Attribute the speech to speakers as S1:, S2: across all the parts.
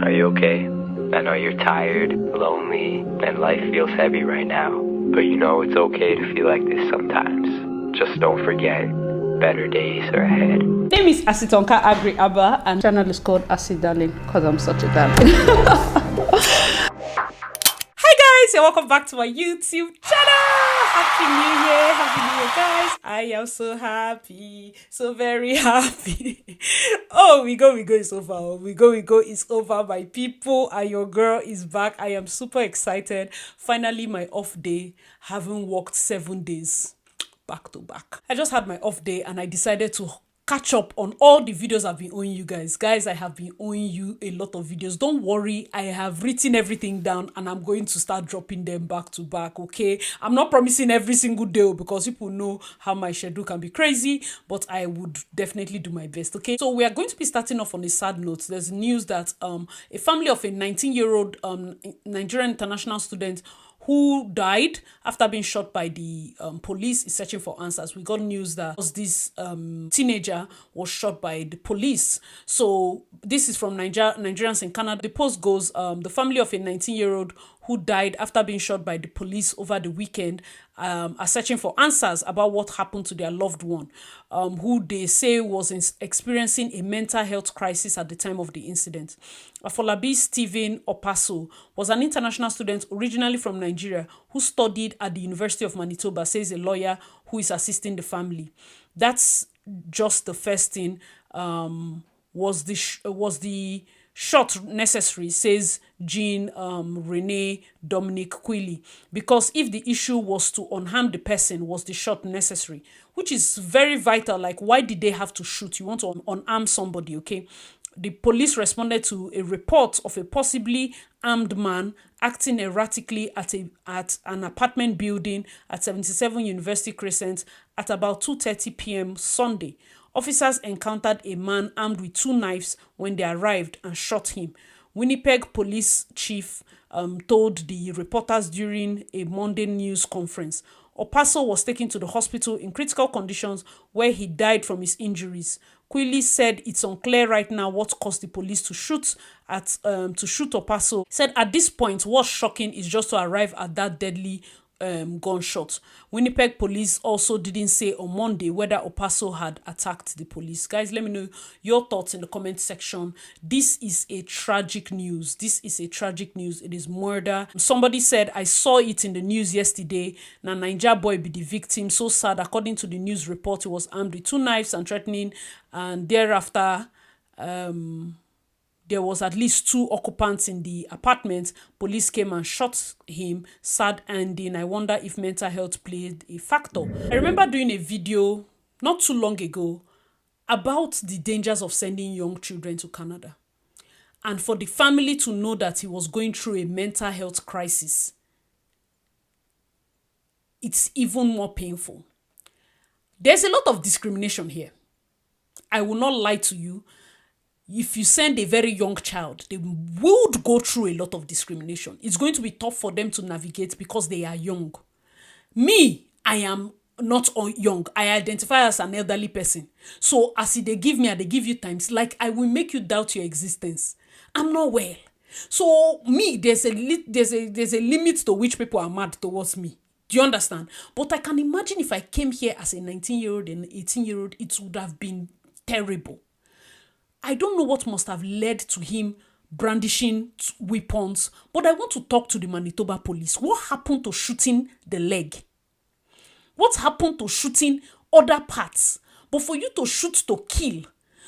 S1: Are you okay? I know you're tired, lonely, and life feels heavy right now. But you know it's okay to feel like this sometimes. Just don't forget, better days are ahead.
S2: Name is Asy Darlyn, and channel is called Asy Darlyn because I'm such a darling. Hi guys, and welcome back to my YouTube channel. Happy New Year, guys. I am so happy, so very happy. Oh, we go, it's over. We go, it's over. My people, and your girl is back. I am super excited. Finally, my off day. Haven't worked 7 days back to back. I just had my off day and I decided to catch up on all the videos I've been owing you guys. Guys, I have been owing you a lot of videos. Don't worry, I have written everything down and I'm going to start dropping them back to back, okay? I'm not promising every single day because people know how my schedule can be crazy, but I would definitely do my best, okay? So we are going to be starting off on a sad note. There's news that a family of a 19-year-old Nigerian international student who died after being shot by the police is searching for answers. We got news that this teenager was shot by the police. So this is from Nigerians in Canada. The post goes, the family of a 19-year-old who died after being shot by the police over the weekend are searching for answers about what happened to their loved one, who they say was experiencing a mental health crisis at the time of the incident. Afolabi Stephen Opaso was an international student originally from Nigeria who studied at the University of Manitoba, says a lawyer who is assisting the family. That's just the first thing. Was the shot necessary, says Jean Renee Dominic Quilly, because if the issue was to unharm the person, was the shot necessary, which is very vital. Like, why did they have to shoot? You want to unarm somebody, okay? The police responded to a report of a possibly armed man acting erratically at an apartment building at 77 University Crescent at about 2:30 p.m. Sunday. Officers encountered a man armed with 2 knives when they arrived and shot him. Winnipeg Police Chief told the reporters during a Monday news conference. Opaso was taken to the hospital in critical conditions where he died from his injuries. Quilly said it's unclear right now what caused the police to shoot Opaso. He said at this point, what's shocking is just to arrive at that deadly gunshot. Winnipeg police also didn't say on Monday whether Opaso had attacked the police. Guys, let me know your thoughts in the comment section. This is a tragic news. It is murder. Somebody said, I saw it in the news yesterday. Now Niger boy be the victim. So sad. According to the news report, he was armed with 2 knives and threatening, and thereafter there was at least 2 occupants in the apartment. Police came and shot him. Sad ending. I wonder if mental health played a factor. I remember doing a video not too long ago about the dangers of sending young children to Canada. And for the family to know that he was going through a mental health crisis, it's even more painful. There's a lot of discrimination here. I will not lie to you. If you send a very young child, they would go through a lot of discrimination. It's going to be tough for them to navigate because they are young. Me, I am not young. I identify as an elderly person. So as they give me, they give you times, like I will make you doubt your existence. I'm not well. So me, there's a limit to which people are mad towards me. Do you understand? But I can imagine if I came here as a 19-year-old and 18-year-old, it would have been terrible. I don't know what must have led to him brandishing weapons, but I want to talk to the Manitoba police. What happened to shooting the leg? What happened to shooting other parts? But for you to shoot to kill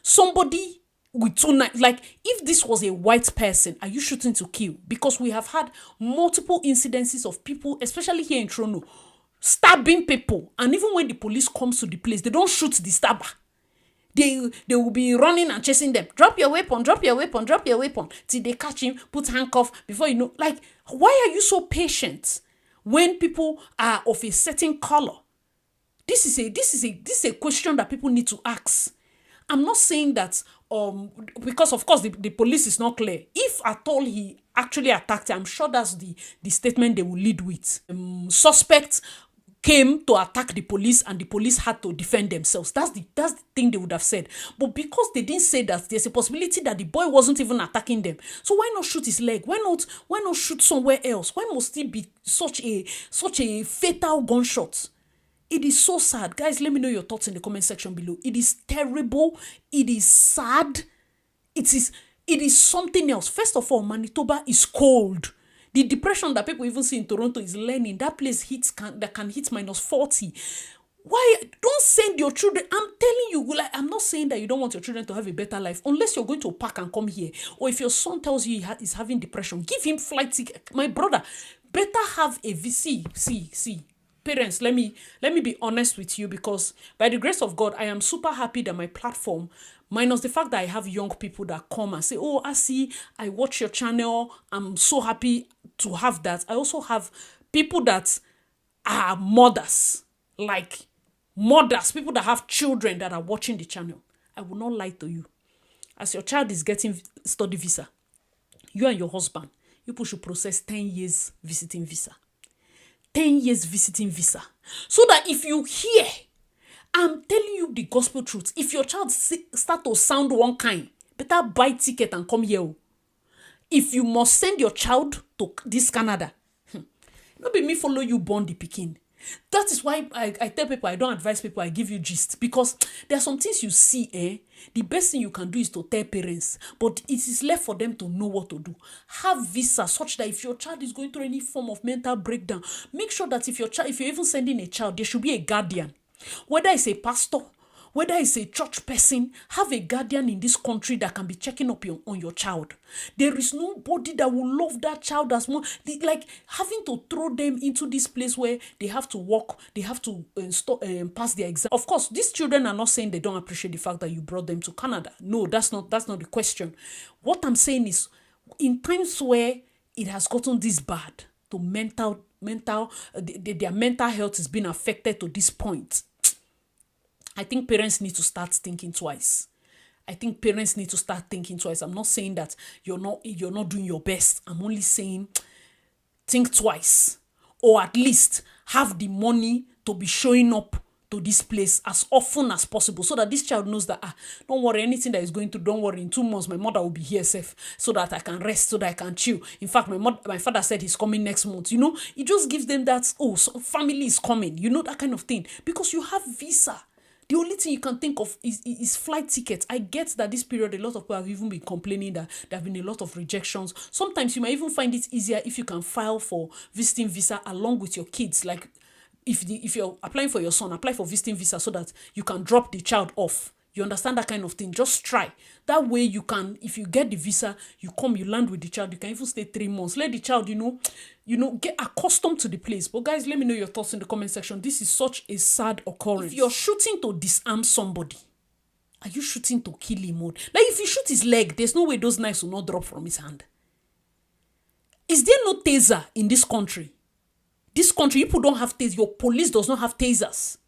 S2: somebody with 2 knives, like if this was a white person, are you shooting to kill? Because we have had multiple incidences of people, especially here in Toronto, stabbing people. And even when the police comes to the place, they don't shoot the stabber. They will be running and chasing them. Drop your weapon, till they catch him, put handcuff before you know. Like, why are you so patient when people are of a certain color? This is a question that people need to ask. I'm not saying that because of course the police is not clear. If at all he actually attacked, I'm sure that's the statement they will lead with. Suspect came to attack the police and the police had to defend themselves. That's the thing they would have said. But because they didn't say that, there's a possibility that the boy wasn't even attacking them. So why not shoot his leg? Why not shoot somewhere else? Why must it be such a fatal gunshot? It is so sad. Guys, let me know your thoughts in the comment section below. It is terrible. It is sad. It is something else. First of all, Manitoba is cold. The depression that people even see in Toronto is learning. That place that can hit -40. Why? Don't send your children. I'm telling you, like, I'm not saying that you don't want your children to have a better life, unless you're going to pack and come here. Or if your son tells you he's having depression, give him flight ticket. My brother, better have a see. Parents, let me be honest with you, because by the grace of God, I am super happy that my platform, minus the fact that I have young people that come and say, oh, Asy, I watch your channel. I'm so happy to have that. I also have people that are mothers, like mothers, people that have children that are watching the channel. I will not lie to you. As your child is getting study visa, you and your husband, you should process 10 years visiting visa. 10 years visiting visa. So that if you hear, I'm telling you the gospel truth. If your child start to sound one kind, better buy ticket and come here. If you must send your child to this Canada, not be me follow you born the pikin. That is why I tell people, I don't advise people, I give you gist. Because there are some things you see, the best thing you can do is to tell parents. But it is left for them to know what to do. Have visa such that if your child is going through any form of mental breakdown, make sure that if you're even sending a child, there should be a guardian. Whether it's a pastor, whether it's a church person, have a guardian in this country that can be checking up on your child. There is nobody that will love that child as much. Like having to throw them into this place where they have to work, they have to pass their exam. Of course, these children are not saying they don't appreciate the fact that you brought them to Canada. No, that's not the question. What I'm saying is, in times where it has gotten this bad, to their mental health is being affected to this point, I think parents need to start thinking twice. I'm not saying that you're not doing your best. I'm only saying think twice, or at least have the money to be showing up to this place as often as possible, so that this child knows that don't worry, anything that is going to, don't worry, in 2 months my mother will be here safe, so that I can rest, so that I can chill. In fact, my father said he's coming next month. It just gives them that, so family is coming, that kind of thing, because you have visa. The only thing you can think of is flight tickets. I get that this period, a lot of people have even been complaining that there have been a lot of rejections. Sometimes you might even find it easier if you can file for visiting visa along with your kids. Like if you're applying for your son, apply for visiting visa so that you can drop the child off. You understand that kind of thing? Just try. That way you can, if you get the visa, you come, you land with the child, you can even stay 3 months. Let the child, get accustomed to the place. But guys, let me know your thoughts in the comment section. This is such a sad occurrence. If you're shooting to disarm somebody, are you shooting to kill him? Like if you shoot his leg, there's no way those knives will not drop from his hand. Is there no taser in this country? This country, people don't have tasers. Your police does not have tasers.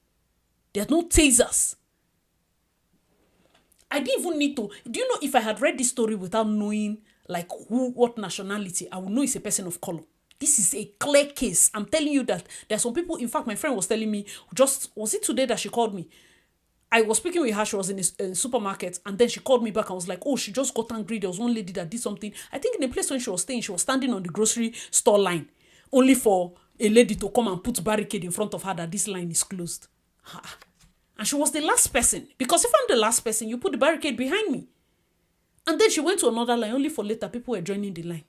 S2: There are no tasers. I didn't even need to. Do you know, if I had read this story without knowing like what nationality, I would know it's a person of color. This is a clear case. I'm telling you that there are some people. In fact, my friend was telling me, was it today that she called me? I was speaking with her. She was in a supermarket, and then she called me back. I was like, oh, she just got angry. There was one lady that did something. I think in the place when she was staying, she was standing on the grocery store line, only for a lady to come and put barricade in front of her that this line is closed. And she was the last person. Because if I'm the last person, you put the barricade behind me. And then she went to another line, only for later people were joining the line.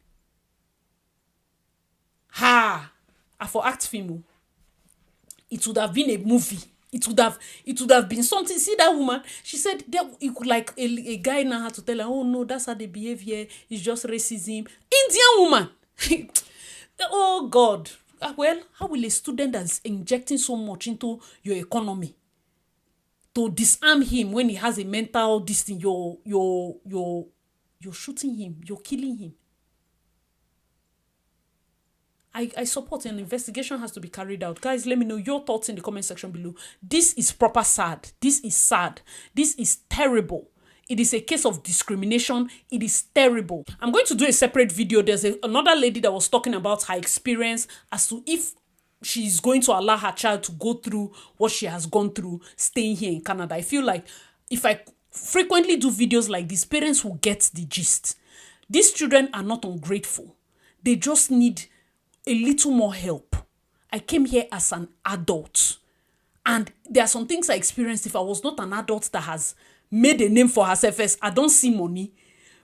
S2: I for act film. It would have been a movie. It would have been something. See that woman? She said it could, like a guy now had to tell her, oh no, that's how they behave here. It's just racism. Indian woman. Oh God. Well, how will a student that's injecting so much into your economy to disarm him when he has a mental distance? You're shooting him. You're killing him. I support an investigation has to be carried out. Guys, let me know your thoughts in the comment section below. This is proper sad. This is sad. This is terrible. It is a case of discrimination. It is terrible. I'm going to do a separate video. There's another lady that was talking about her experience as to if she's going to allow her child to go through what she has gone through staying here in Canada. I feel like if I frequently do videos like this, parents will get the gist. These children are not ungrateful. They just need a little more help. I came here as an adult. And there are some things I experienced. If I was not an adult that has made a name for herself as I don't see money,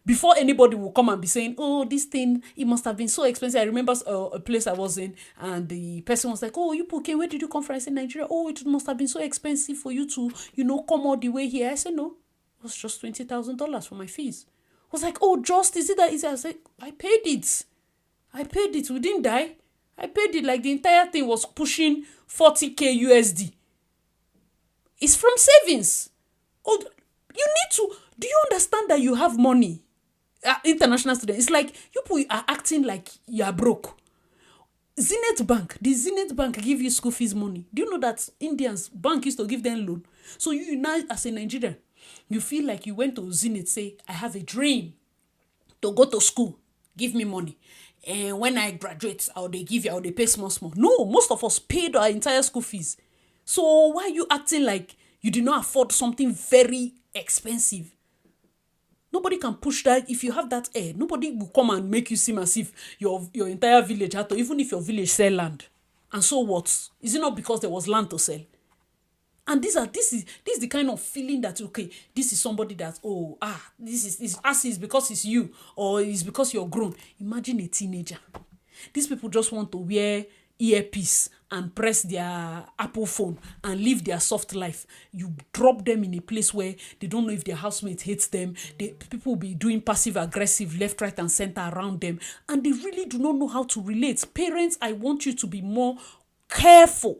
S2: before anybody will come and be saying, oh, this thing, it must have been so expensive. I remember a place I was in, and the person was like, oh, you okay, where did you come from? I said, Nigeria. Oh, it must have been so expensive for you to, come all the way here. I said, no, it was just $20,000 for my fees. I was like, oh, just, is it that easy? I said, I paid it. We didn't die. I paid it. Like the entire thing was pushing 40K USD. It's from savings. Oh, you need to, do you understand that you have money? International students, it's like you people are acting like you are broke. The Zenith Bank give you school fees money. Do you know that Indians bank used to give them loan? So you now, as a Nigerian, you feel like you went to Zenith, say, I have a dream to go to school, give me money. And when I graduate, I will pay small. No, most of us paid our entire school fees. So why are you acting like you did not afford something very expensive? Nobody can push that. If you have that air, nobody will come and make you seem as if your entire village had to, even if your village sell land. And so what? Is it not because there was land to sell? And this is the kind of feeling that, okay, this is somebody that, this is Asy is because it's you, or it's because you're grown. Imagine a teenager. These people just want to wear earpiece and press their Apple phone and live their soft life. You drop them in a place where they don't know if their housemate hates them. People will be doing passive aggressive left, right, and center around them, and they really do not know how to relate. Parents, I want you to be more careful.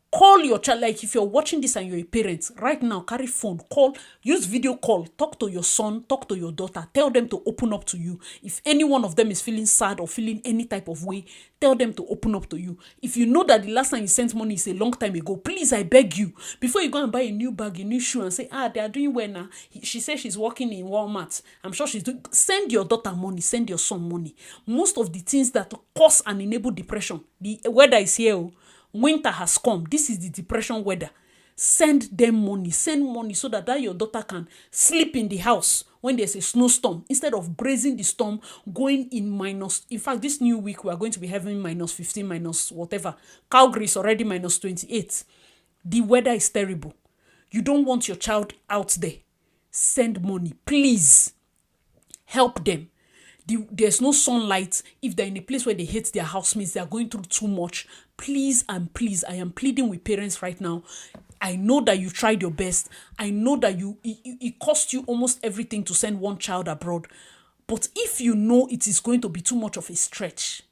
S2: Call your child. Like if you're watching this and you're a parent right now, carry phone, call, use video call, talk to your son, talk to your daughter, tell them to open up to you. If any one of them is feeling sad or feeling any type of way, tell them to open up to you. If you know that the last time you sent money is a long time ago, please, I beg you, before you go and buy a new bag, a new shoe, and say, they are doing well now. She says she's working in Walmart. I'm sure she's doing. Send your daughter money, send your son money. Most of the things that cause and enable depression, the weather is here. Winter has come. This is the depression weather. Send them money. Send money so that your daughter can sleep in the house when there's a snowstorm, instead of brazing the storm, going in minus. In fact, this new week we are going to be having -15, minus whatever. Calgary is already -28. The weather is terrible. You don't want your child out there. Send money. Please help them. There's no sunlight. If they're in a place where they hate their housemates, they're going through too much. Please and please, I am pleading with parents right now. I know that you tried your best. I know that it cost you almost everything to send one child abroad. But if you know it is going to be too much of a stretch,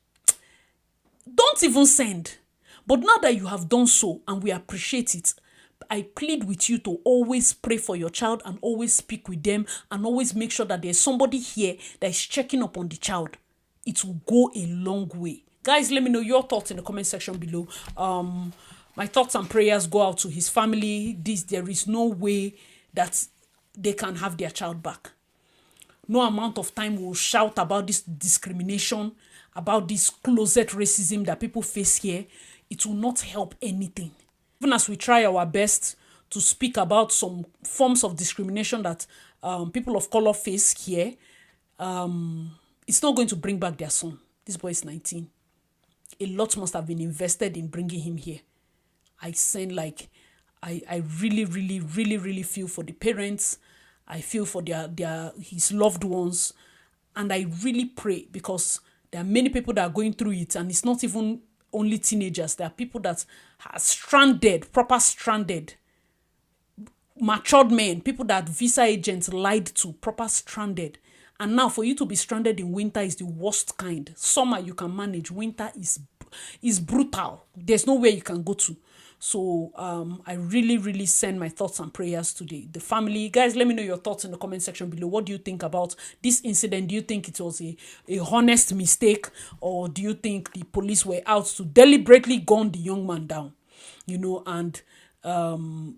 S2: don't even send. But now that you have done so, and we appreciate it, I plead with you to always pray for your child and always speak with them and always make sure that there's somebody here that is checking up on the child. It will go a long way. Guys, let me know your thoughts in the comment section below. My thoughts and prayers go out to his family. There is no way that they can have their child back. No amount of time will shout about this discrimination, about this closet racism that people face here. It will not help anything. Even as we try our best to speak about some forms of discrimination that people of color face here, it's not going to bring back their son. This boy is 19. A lot must have been invested in bringing him here. I really, really, really, really feel for the parents. I feel for his loved ones. And I really pray, because there are many people that are going through it, and it's not even only teenagers. There are people that are stranded, proper stranded, matured men, people that visa agents lied to, proper stranded. And now for you to be stranded in winter is the worst kind. Summer you can manage. Winter is brutal. There's nowhere you can go to. So I really, really send my thoughts and prayers to the family. Guys, let me know your thoughts in the comment section below. What do you think about this incident? Do you think it was a honest mistake? Or do you think the police were out to deliberately gun the young man down? And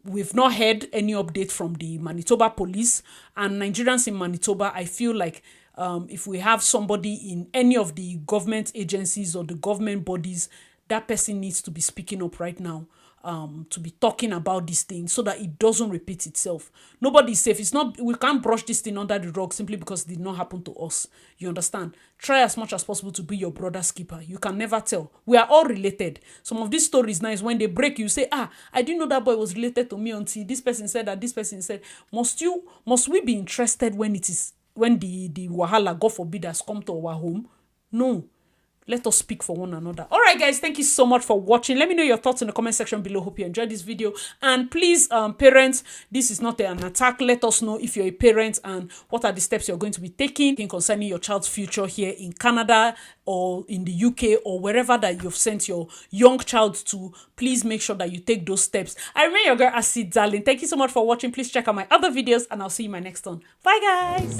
S2: we've not heard any update from the Manitoba police and Nigerians in Manitoba. I feel like if we have somebody in any of the government agencies or the government bodies that person needs to be speaking up right now, to be talking about this thing so that it doesn't repeat itself. Nobody is safe. It's not, we can't brush this thing under the rug simply because it did not happen to us. You understand? Try as much as possible to be your brother's keeper. You can never tell. We are all related. Some of these stories now is when they break, you say, I didn't know that boy was related to me until this person said that, this person said. Must we be interested when the wahala, God forbid, has come to our home? No. Let us speak for one another. All right, guys, thank you so much for watching. Let me know your thoughts in the comment section below. Hope you enjoyed this video. And please, parents, this is not an attack. Let us know if you're a parent and what are the steps you're going to be taking concerning your child's future here in Canada or in the UK or wherever that you've sent your young child to. Please make sure that you take those steps. I remain your girl, Asy Darlyn. Thank you so much for watching. Please check out my other videos and I'll see you in my next one. Bye, guys.